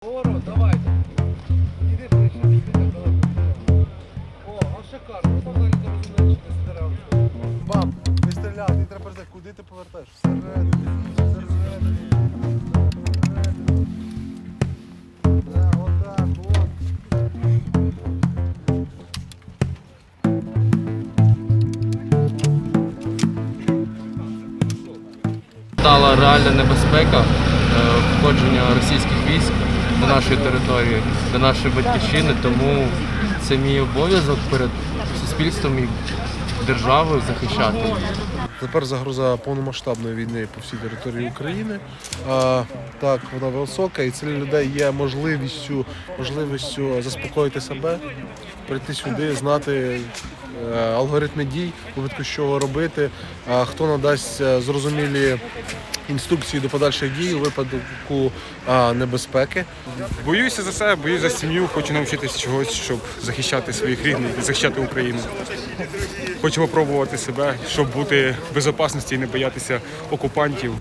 Поворот, давайте. Іди ближче, іди так далеко. О, а шикарно. Там далі не розумієш, не стерео. Бам, не стріляти, не треба передати. Куди ти повертаєш? Всередину. Всередину. Да, отак, от. Стала реальна небезпека входження російських військ до нашої території, до нашої батьківщини, тому це мій обов'язок перед суспільством і державою захищати. Тепер загроза повномасштабної війни по всій території України. Так, вона висока, і це для людей є можливістю заспокоїти себе, прийти сюди, знати алгоритми дій, у випадку чого робити, хто надасть зрозумілі інструкції до подальших дій у випадку небезпеки. Боюся за себе, боюсь за сім'ю, хочу навчитися чогось, щоб захищати своїх рідних і захищати Україну. Хочу спробувати себе, щоб бути в безпечності і не боятися окупантів.